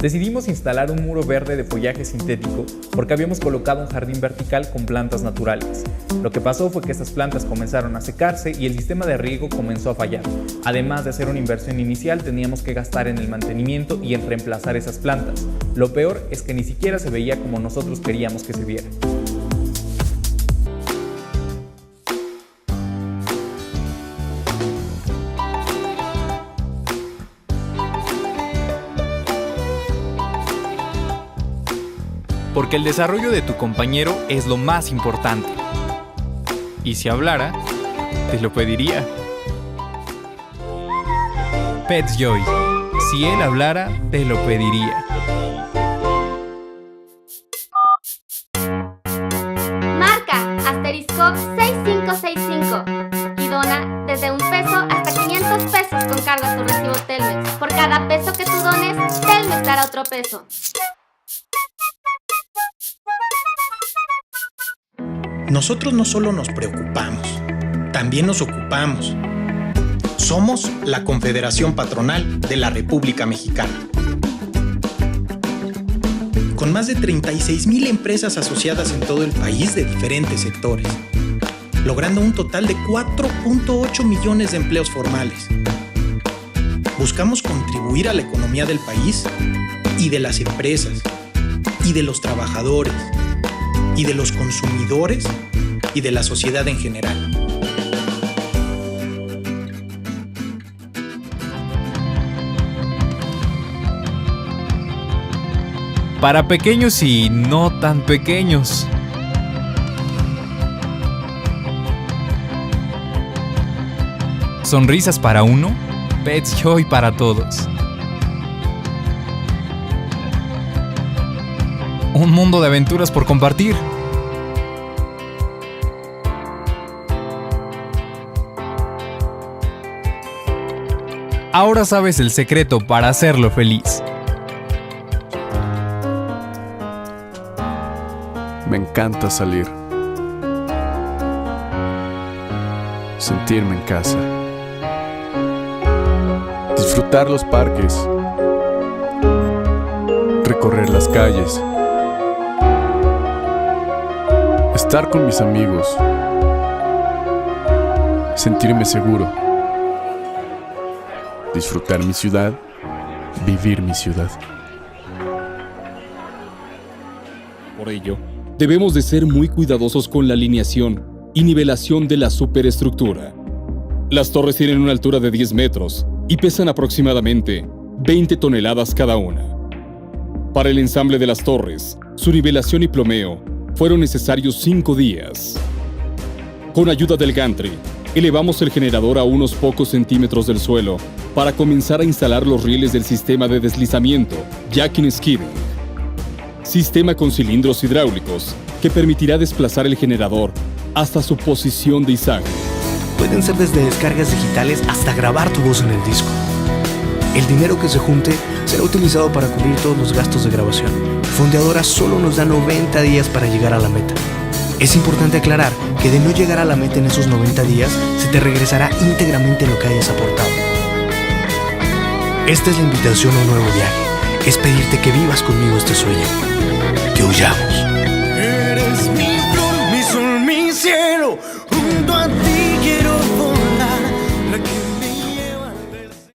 Decidimos instalar un muro verde de follaje sintético porque habíamos colocado un jardín vertical con plantas naturales. Lo que pasó fue que estas plantas comenzaron a secarse y el sistema de riego comenzó a fallar. Además de hacer una inversión inicial, teníamos que gastar en el mantenimiento y en reemplazar esas plantas. Lo peor es que ni siquiera se veía como nosotros queríamos que se viera. Porque el desarrollo de tu compañero es lo más importante. Y si hablara, te lo pediría. Pets Joy. Si él hablara, te lo pediría. Marca *6565 y dona desde $1 hasta $500 con cargo a tu recibo Telmex. Por cada peso que tú dones, Telmex dará otro peso. Nosotros no solo nos preocupamos, también nos ocupamos. Somos la Confederación Patronal de la República Mexicana. Con más de 36,000 empresas asociadas en todo el país de diferentes sectores, logrando un total de 4.8 millones de empleos formales. Buscamos contribuir a la economía del país y de las empresas, y de los trabajadores, y de los consumidores y de la sociedad en general. Para pequeños y no tan pequeños. Sonrisas para uno, Pets Joy para todos. Un mundo de aventuras por compartir. Ahora sabes el secreto para hacerlo feliz. Me encanta salir. Sentirme en casa. Disfrutar los parques. Recorrer las calles. Estar con mis amigos. Sentirme seguro. Disfrutar mi ciudad. Vivir mi ciudad. Por ello, debemos de ser muy cuidadosos con la alineación y nivelación de la superestructura. Las torres tienen una altura de 10 metros y pesan aproximadamente 20 toneladas cada una. Para el ensamble de las torres, su nivelación y plomeo fueron necesarios 5 días. Con ayuda del gantry, elevamos el generador a unos pocos centímetros del suelo para comenzar a instalar los rieles del sistema de deslizamiento, jacking skidding. Sistema con cilindros hidráulicos que permitirá desplazar el generador hasta su posición de izaje. Pueden ser desde descargas digitales hasta grabar tu voz en el disco. El dinero que se junte será utilizado para cubrir todos los gastos de grabación. Fondeadora solo nos da 90 días para llegar a la meta. Es importante aclarar que de no llegar a la meta en esos 90 días, se te regresará íntegramente lo que hayas aportado. Esta es la invitación a un nuevo viaje. Es pedirte que vivas conmigo este sueño. Que huyamos.